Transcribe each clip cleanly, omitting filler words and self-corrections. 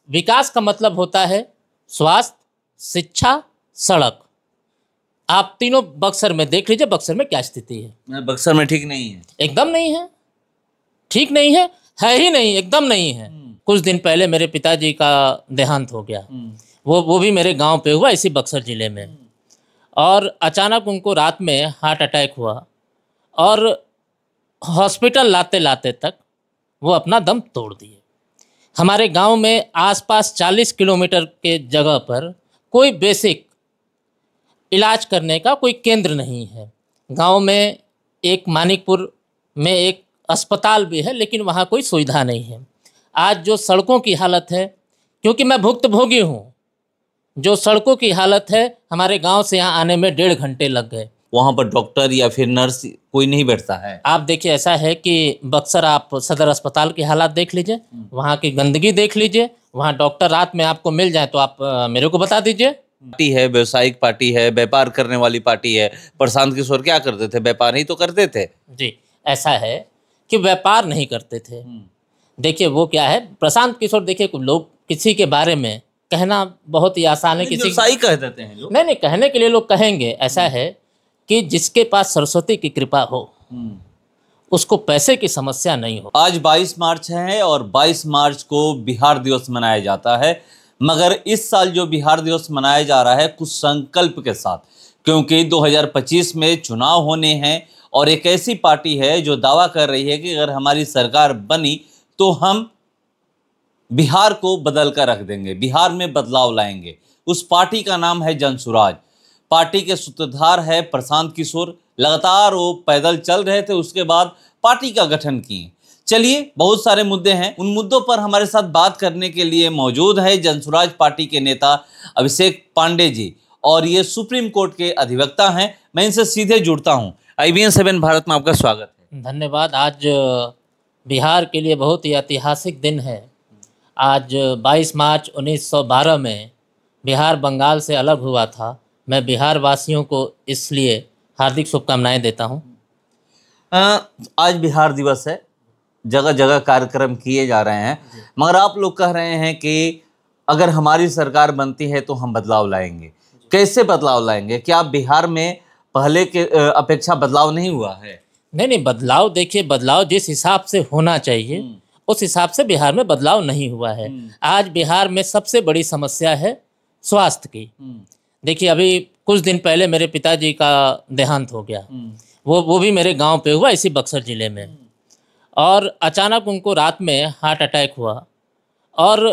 विकास का मतलब होता है स्वास्थ्य, शिक्षा, सड़क। आप तीनों बक्सर में देख लीजिए, बक्सर में क्या स्थिति है। बक्सर में ठीक नहीं है, एकदम नहीं है, ठीक नहीं है ही नहीं, एकदम नहीं है। कुछ दिन पहले मेरे पिताजी का देहांत हो गया, वो भी मेरे गांव पे हुआ, इसी बक्सर जिले में। और अचानक उनको रात में हार्ट अटैक हुआ और हॉस्पिटल लाते लाते तक वो अपना दम तोड़ दिए। हमारे गांव में आसपास 40 किलोमीटर के जगह पर कोई बेसिक इलाज करने का कोई केंद्र नहीं है। गांव में एक मानिकपुर में एक अस्पताल भी है, लेकिन वहाँ कोई सुविधा नहीं है। आज जो सड़कों की हालत है, क्योंकि मैं भुक्तभोगी हूँ, जो सड़कों की हालत है, हमारे गांव से यहाँ आने में 1.5 घंटे लग गए। वहाँ पर डॉक्टर या फिर नर्स कोई नहीं बैठता है। आप देखिए, ऐसा है कि बक्सर आप सदर अस्पताल की हालात देख लीजिए, वहाँ की गंदगी देख लीजिए। वहाँ डॉक्टर रात में आपको मिल जाए तो आप मेरे को बता दीजिए। पार्टी है, व्यवसायिक पार्टी है, व्यापार करने वाली पार्टी है। प्रशांत किशोर क्या करते थे? व्यापार ही तो करते थे। जी, ऐसा है कि व्यापार नहीं करते थे। देखिए वो क्या है, प्रशांत किशोर, देखिए लोग किसी के बारे में कहना बहुत ही आसान है। किसी व्यवसायी कह देते हैं लोग। नहीं, कहने के लिए लोग कहेंगे। ऐसा है कि जिसके पास सरस्वती की कृपा हो उसको पैसे की समस्या नहीं हो। आज 22 मार्च है और 22 मार्च को बिहार दिवस मनाया जाता है, मगर इस साल जो बिहार दिवस मनाया जा रहा है कुछ संकल्प के साथ, क्योंकि 2025 में चुनाव होने हैं और एक ऐसी पार्टी है जो दावा कर रही है कि अगर हमारी सरकार बनी तो हम बिहार को बदल कर रख देंगे, बिहार में बदलाव लाएंगे। उस पार्टी का नाम है जनसुराज। पार्टी के सूत्रधार है प्रशांत किशोर। लगातार वो पैदल चल रहे थे, उसके बाद पार्टी का गठन किए। चलिए, बहुत सारे मुद्दे हैं, उन मुद्दों पर हमारे साथ बात करने के लिए मौजूद है जनसुराज पार्टी के नेता अभिषेक पांडे जी, और ये सुप्रीम कोर्ट के अधिवक्ता हैं। मैं इनसे सीधे जुड़ता हूँ। IBN 7 भारत में आपका स्वागत है। धन्यवाद। आज बिहार के लिए बहुत ही ऐतिहासिक दिन है। आज 22 मार्च 1912 में बिहार बंगाल से अलग हुआ था। मैं बिहार वासियों को इसलिए हार्दिक शुभकामनाएं देता हूं। आज बिहार दिवस है, जगह जगह कार्यक्रम किए जा रहे हैं, मगर आप लोग कह रहे हैं कि अगर हमारी सरकार बनती है तो हम बदलाव लाएंगे। कैसे बदलाव लाएंगे? क्या बिहार में पहले के अपेक्षा बदलाव नहीं हुआ है? नहीं, बदलाव देखिए, बदलाव जिस हिसाब से होना चाहिए उस हिसाब से बिहार में बदलाव नहीं हुआ है। आज बिहार में सबसे बड़ी समस्या है स्वास्थ्य की। देखिए, अभी कुछ दिन पहले मेरे पिताजी का देहांत हो गया, वो भी मेरे गांव पे हुआ, इसी बक्सर जिले में। और अचानक उनको रात में हार्ट अटैक हुआ और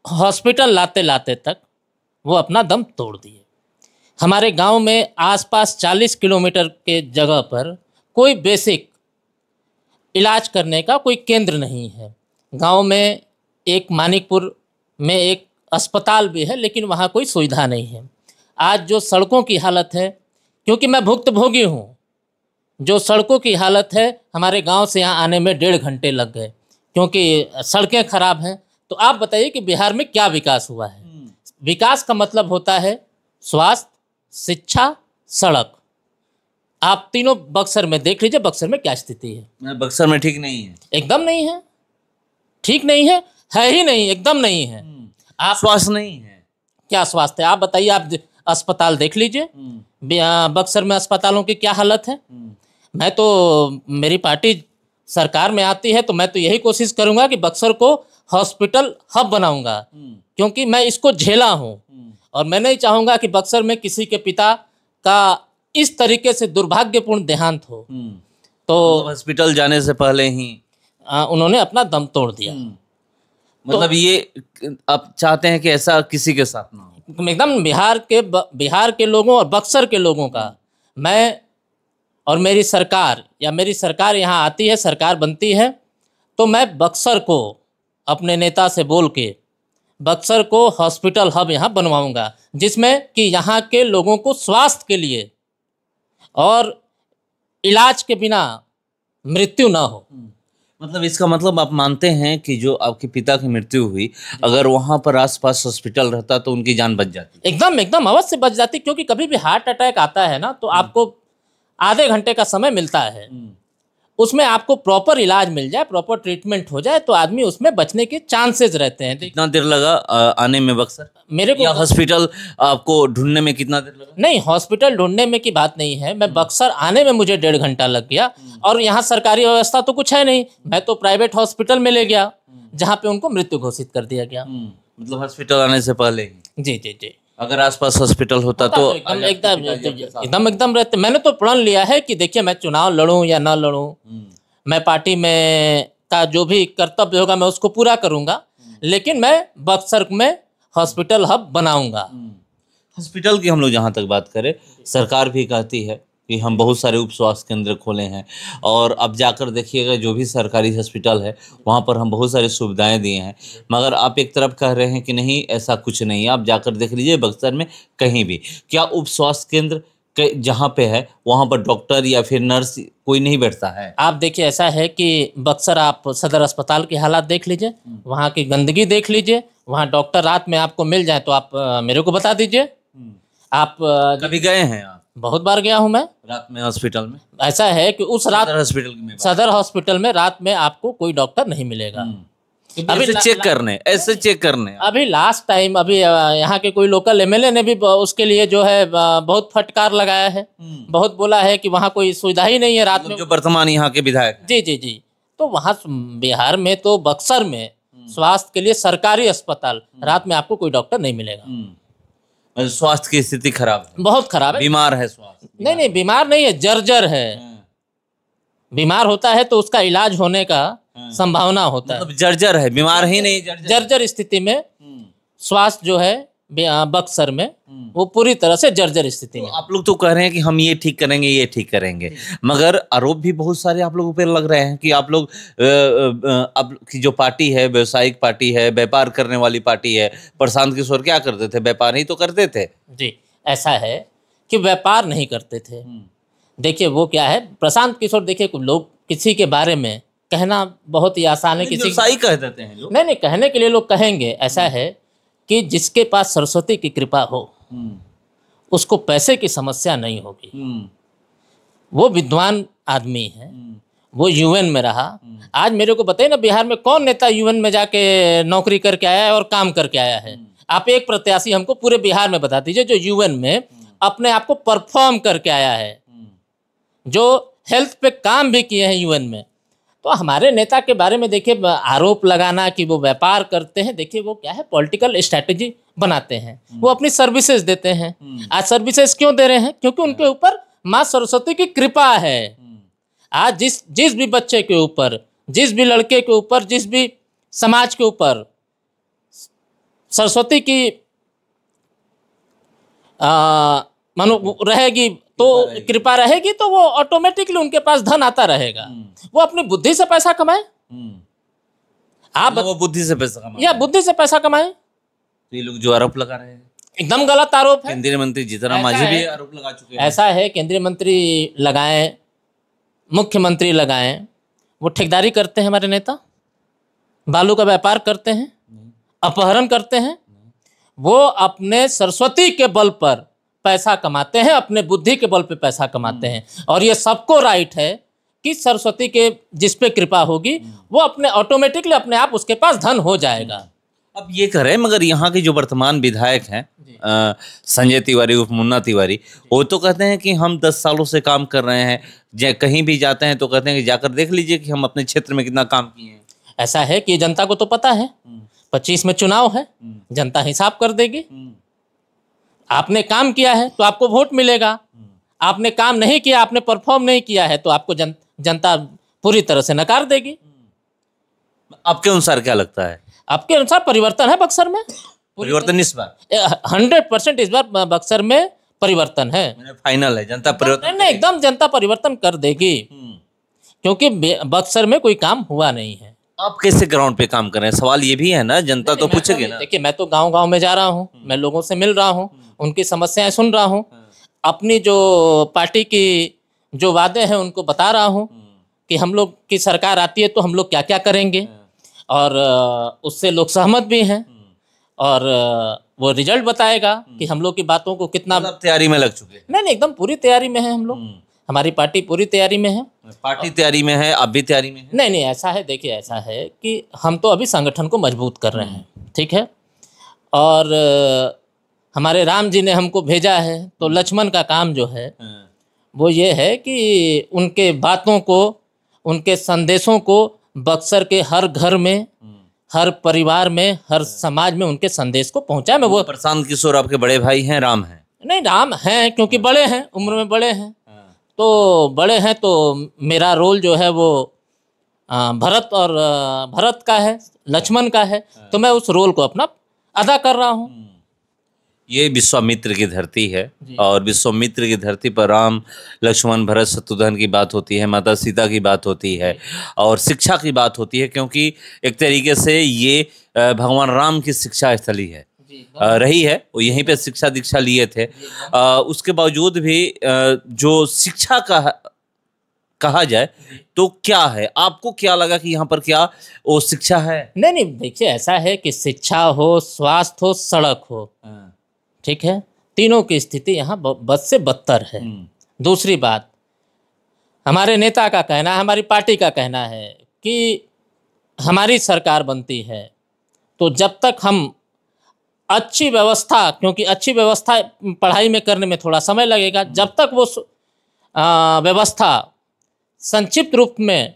हॉस्पिटल लाते लाते तक वो अपना दम तोड़ दिए। हमारे गांव में आसपास 40 किलोमीटर के जगह पर कोई बेसिक इलाज करने का कोई केंद्र नहीं है। गांव में एक मानिकपुर में एक अस्पताल भी है, लेकिन वहाँ कोई सुविधा नहीं है। आज जो सड़कों की हालत है, क्योंकि मैं भुक्तभोगी हूँ, जो सड़कों की हालत है, हमारे गांव से यहाँ आने में 1.5 घंटे लग गए, क्योंकि सड़कें खराब हैं। तो आप बताइए कि बिहार में क्या विकास हुआ है? विकास का मतलब होता है स्वास्थ्य, शिक्षा, सड़क। आप तीनों बक्सर में देख लीजिए, बक्सर में क्या स्थिति है। बक्सर में ठीक नहीं है, एकदम नहीं है, ठीक नहीं है ही नहीं, एकदम नहीं है। आप स्वास्थ्य नहीं है, क्या स्वास्थ्य है? आप बताइए, आप अस्पताल देख लीजिए, बक्सर में अस्पतालों की क्या हालत है। मैं तो, मेरी पार्टी सरकार में आती है तो मैं तो यही कोशिश करूंगा कि बक्सर को हॉस्पिटल हब बनाऊंगा, क्योंकि मैं इसको झेला हूं और मैं नहीं चाहूंगा कि बक्सर में किसी के पिता का इस तरीके से दुर्भाग्यपूर्ण देहांत हो। तो हॉस्पिटल जाने से पहले ही उन्होंने अपना दम तोड़ दिया। मतलब तो ये आप चाहते हैं कि ऐसा किसी के साथ ना हो? एकदम बिहार के लोगों और बक्सर के लोगों का, मैं और मेरी सरकार यहाँ आती है, सरकार बनती है तो मैं बक्सर को अपने नेता से बोल के बक्सर को हॉस्पिटल हब यहाँ बनवाऊंगा, जिसमें कि यहाँ के लोगों को स्वास्थ्य के लिए और इलाज के बिना मृत्यु ना हो। मतलब इसका मतलब आप मानते हैं कि जो आपके पिता की मृत्यु हुई, अगर वहाँ पर आसपास हॉस्पिटल रहता तो उनकी जान बच जाती? एकदम अवश्य बच जाती, क्योंकि कभी भी हार्ट अटैक आता है ना तो आपको आधे घंटे का समय मिलता है। उसमें आपको प्रॉपर इलाज मिल जाए, प्रॉपर ट्रीटमेंट हो जाए तो आदमी उसमें बचने के चांसेस रहते हैं। कितना देर लगा आने में बक्सर? मेरे को या हॉस्पिटल आपको ढूंढने में कितना देर लगा? नहीं, हॉस्पिटल ढूंढने में की बात नहीं है, मैं बक्सर आने में मुझे 1.5 घंटा लग गया। और यहाँ सरकारी व्यवस्था तो कुछ है नहीं, मैं तो प्राइवेट हॉस्पिटल में ले गया जहाँ पे उनको मृत्यु घोषित कर दिया गया। मतलब हॉस्पिटल आने से पहले ही? जी जी जी। अगर आसपास हॉस्पिटल होता तो एकदम रहते। मैंने तो प्रण लिया है कि देखिए मैं चुनाव लड़ूं या ना लड़ूं, मैं पार्टी में का जो भी कर्तव्य होगा मैं उसको पूरा करूंगा, लेकिन मैं बक्सर में हॉस्पिटल हब बनाऊंगा। हॉस्पिटल की हम लोग जहाँ तक बात करें, सरकार भी कहती है कि हम बहुत सारे उप स्वास्थ्य केंद्र खोले हैं, और अब जाकर देखिएगा जो भी सरकारी हॉस्पिटल है वहाँ पर हम बहुत सारी सुविधाएं दिए हैं। मगर आप एक तरफ कह रहे हैं कि नहीं, ऐसा कुछ नहीं है। आप जाकर देख लीजिए बक्सर में कहीं भी, क्या उप स्वास्थ्य केंद्र जहाँ पे है वहाँ पर डॉक्टर या फिर नर्स कोई नहीं बैठता है? आप देखिए, ऐसा है कि बक्सर आप सदर अस्पताल की हालात देख लीजिए, वहाँ की गंदगी देख लीजिए, वहाँ डॉक्टर रात में आपको मिल जाए तो आप मेरे को बता दीजिए। आप कभी गए हैं आप? बहुत बार गया हूँ मैं रात में हॉस्पिटल में। ऐसा है कि उस रात सदर हॉस्पिटल में रात में आपको कोई डॉक्टर नहीं मिलेगा। अभी ऐसे चेक करने अभी लास्ट टाइम अभी यहाँ के कोई लोकल एमएलए ने भी उसके लिए जो है बहुत फटकार लगाया है, बहुत बोला है कि वहाँ कोई सुविधा ही नहीं है रात में। जो वर्तमान यहाँ के विधायक? जी जी जी। तो वहाँ बिहार में तो बक्सर में स्वास्थ्य के लिए सरकारी अस्पताल, रात में आपको कोई डॉक्टर नहीं मिलेगा। स्वास्थ्य की स्थिति खराब है, बहुत खराब है। बीमार है स्वास्थ्य? नहीं, बीमार नहीं है, जर्जर है। बीमार होता है तो उसका इलाज होने का संभावना होता है। मतलब जर्जर है, बीमार ही नहीं, जर्जर स्थिति में स्वास्थ्य जो है बक्सर में वो पूरी तरह से जर्जर स्थिति में। आप लोग तो कह रहे हैं कि हम ये ठीक करेंगे, ये ठीक करेंगे, मगर आरोप भी बहुत सारे आप लोगों पे लग रहे हैं कि आप लोग अब की जो पार्टी है, व्यवसायिक पार्टी है, व्यापार करने वाली पार्टी है। प्रशांत किशोर क्या करते थे? व्यापार ही तो करते थे। जी, ऐसा है कि व्यापार नहीं करते थे। देखिए वो क्या है, प्रशांत किशोर, देखिए लोग किसी के बारे में कहना बहुत ही आसान है, किसी व्यवसायी कह देते हैं लोग। नहीं, कहने के लिए लोग कहेंगे। ऐसा है कि जिसके पास सरस्वती की कृपा हो उसको पैसे की समस्या नहीं होगी। वो विद्वान आदमी है, वो यूएन में रहा। आज मेरे को बताइए ना, बिहार में कौन नेता यूएन में जाके नौकरी करके आया है और काम करके आया है? आप एक प्रत्याशी हमको पूरे बिहार में बता दीजिए जो यूएन में अपने आप को परफॉर्म करके आया है, जो हेल्थ पे काम भी किए हैं यूएन में। तो हमारे नेता के बारे में देखिए आरोप लगाना कि वो व्यापार करते हैं, देखिए वो क्या है, पॉलिटिकल स्ट्रैटेजी बनाते हैं, वो अपनी सर्विसेज देते हैं। आज सर्विसेज क्यों दे रहे हैं? क्योंकि उनके ऊपर माँ सरस्वती की कृपा है। आज जिस भी बच्चे के ऊपर, जिस भी लड़के के ऊपर, जिस भी समाज के ऊपर सरस्वती की मनो रहेगी, तो कृपा रहेगी, तो वो ऑटोमेटिकली उनके पास धन आता रहेगा। वो अपनी बुद्धि से पैसा कमाए। आप वो बुद्धि से पैसा कमाए या बुद्धि से पैसा कमाए? तो ये लोग जो आरोप लगा रहे हैं एकदम गलत आरोप है। केंद्रीय मंत्री जीतन मांझी भी आरोप लगा चुके हैं। ऐसा है, केंद्रीय मंत्री लगाएं, मुख्यमंत्री लगाएं, वो ठेकेदारी करते हैं हमारे नेता, बालू का व्यापार करते हैं, अपहरण करते हैं। वो अपने सरस्वती के बल पर पैसा कमाते हैं, अपने बुद्धि के बल पे पैसा कमाते हैं। और ये सबको राइट है कि सरस्वती के जिस पे कृपा होगी वो अपने ऑटोमेटिकली अपने आप उसके पास धन हो जाएगा। अब ये कह रहे हैं, मगर यहाँ के जो वर्तमान विधायक हैं संजय तिवारी उर्फ मुन्ना तिवारी, वो तो कहते हैं कि हम 10 सालों से काम कर रहे हैं। कहीं भी जाते हैं तो कहते हैं कि जाकर देख लीजिए कि हम अपने क्षेत्र में कितना काम किए हैं। ऐसा है कि जनता को तो पता है 25 में चुनाव है, जनता हिसाब कर देगी। आपने काम किया है तो आपको वोट मिलेगा, आपने काम नहीं किया, आपने परफॉर्म नहीं किया है तो आपको जनता पूरी तरह से नकार देगी। आपके अनुसार क्या लगता है? आपके अनुसार परिवर्तन है बक्सर में? परिवर्तन इस बार 100% इस बार बक्सर में परिवर्तन है। फाइनल है, जनता परिवर्तन नहीं, एकदम जनता परिवर्तन कर देगी, क्योंकि बक्सर में कोई काम हुआ नहीं है। आप कैसे ग्राउंड पे काम कर रहे हैं? सवाल ये भी है ना, जनता तो पूछेगी ना। देखिए मैं तो गांव-गांव में जा रहा हूँ, मैं लोगों से मिल रहा हूँ, उनकी समस्याएं सुन रहा हूँ, अपनी जो पार्टी की जो वादे हैं उनको बता रहा हूँ कि हम लोग की सरकार आती है तो हम लोग क्या क्या करेंगे, और उससे लोग सहमत भी हैं। और वो रिजल्ट बताएगा कि हम लोग की बातों को कितना तैयारी में लग चुके हैं। नहीं, एकदम पूरी तैयारी में है हम लोग। हमारी पार्टी पूरी तैयारी में है। पार्टी तैयारी में है, आप भी तैयारी में है? नहीं नहीं, ऐसा है, देखिए ऐसा है कि हम तो अभी संगठन को मजबूत कर रहे हैं, ठीक है। और हमारे राम जी ने हमको भेजा है, तो लक्ष्मण का काम जो है वो ये है कि उनके बातों को, उनके संदेशों को बक्सर के हर घर में, हर परिवार में, हर समाज में उनके संदेश को पहुंचाए। मैं वो प्रशांत किशोर आपके बड़े भाई हैं, राम हैं? नहीं, राम हैं क्योंकि बड़े हैं, उम्र में बड़े हैं, तो बड़े हैं, तो मेरा रोल जो है वो भरत का है, लक्ष्मण का है, तो मैं उस रोल को अपना अदा कर रहा हूँ। ये विश्वामित्र की धरती है और विश्वामित्र की धरती पर राम, लक्ष्मण, भरत, शत्रुघ्न की बात होती है, माता सीता की बात होती है और शिक्षा की बात होती है, क्योंकि एक तरीके से ये भगवान राम की शिक्षा स्थली है, रही है। वो यहीं पे शिक्षा दीक्षा लिए थे। उसके बावजूद भी जो शिक्षा का कहा जाए तो क्या है, आपको क्या लगा कि यहाँ पर क्या वो शिक्षा है? नहीं नहीं, देखिए ऐसा है कि शिक्षा हो, स्वास्थ्य हो, सड़क हो, ठीक है, तीनों की स्थिति यहाँ बद से बदतर है। दूसरी बात, हमारे नेता का कहना है, हमारी पार्टी का कहना है कि हमारी सरकार बनती है तो जब तक हम अच्छी व्यवस्था, क्योंकि अच्छी व्यवस्था पढ़ाई में करने में थोड़ा समय लगेगा, जब तक वो व्यवस्था संक्षिप्त रूप में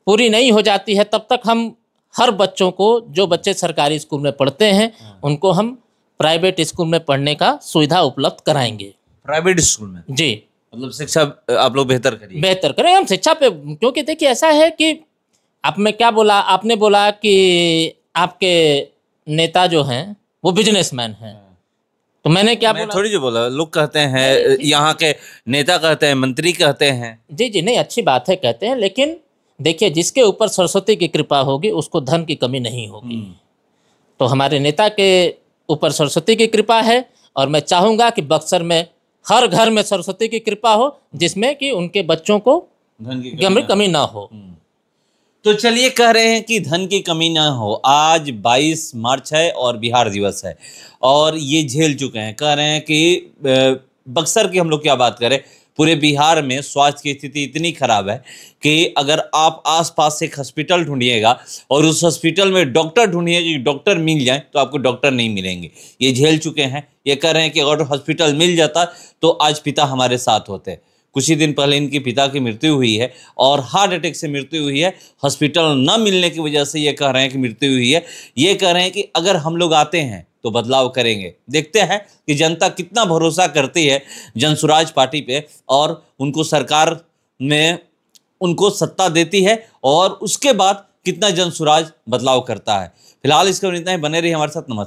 पूरी नहीं हो जाती है तब तक हम हर बच्चों को, जो बच्चे सरकारी स्कूल में पढ़ते हैं, उनको हम प्राइवेट स्कूल में पढ़ने का सुविधा उपलब्ध कराएंगे। प्राइवेट स्कूल में? जी, मतलब शिक्षा आप लोग बेहतर करिए। बेहतर करें हम शिक्षा पे, क्योंकि देखिए ऐसा है कि आपने बोला कि आपके नेता जो हैं वो बिजनेसमैन हैं, तो मैंने क्या बोला? थोड़ी जो बोला, लोग कहते हैं, यहाँ के नेता कहते हैं, मंत्री कहते हैं। जी जी, नहीं, अच्छी बात है, कहते हैं, लेकिन देखिए जिसके ऊपर सरस्वती की कृपा होगी उसको धन की कमी नहीं होगी। तो हमारे नेता के ऊपर सरस्वती की कृपा है और मैं चाहूँगा कि बक्सर में हर घर में सरस्वती की कृपा हो, जिसमें कि उनके बच्चों को धन की कमी ना हो। तो चलिए, कह रहे हैं कि धन की कमी ना हो। आज 22 मार्च है और बिहार दिवस है और ये झेल चुके हैं। कह रहे हैं कि बक्सर की हम लोग क्या बात करें, पूरे बिहार में स्वास्थ्य की स्थिति इतनी खराब है कि अगर आप आसपास से एक हॉस्पिटल ढूंढिएगा और उस हॉस्पिटल में डॉक्टर ढूंढिए कि डॉक्टर मिल जाए, तो आपको डॉक्टर नहीं मिलेंगे। ये झेल चुके हैं। ये कह रहे हैं कि अगर हॉस्पिटल मिल जाता तो आज पिता हमारे साथ होते। कुछ ही दिन पहले इनके पिता की मृत्यु हुई है और हार्ट अटैक से मृत्यु हुई है। हॉस्पिटल न मिलने की वजह से ये कह रहे हैं कि मृत्यु हुई है। ये कह रहे हैं कि अगर हम लोग आते हैं तो बदलाव करेंगे। देखते हैं कि जनता कितना भरोसा करती है जनसुराज पार्टी पे और उनको सरकार में उनको सत्ता देती है और उसके बाद कितना जनसुराज बदलाव करता है। फिलहाल इसका इतना ही, बने रहिए हमारे साथ। नमस्कार।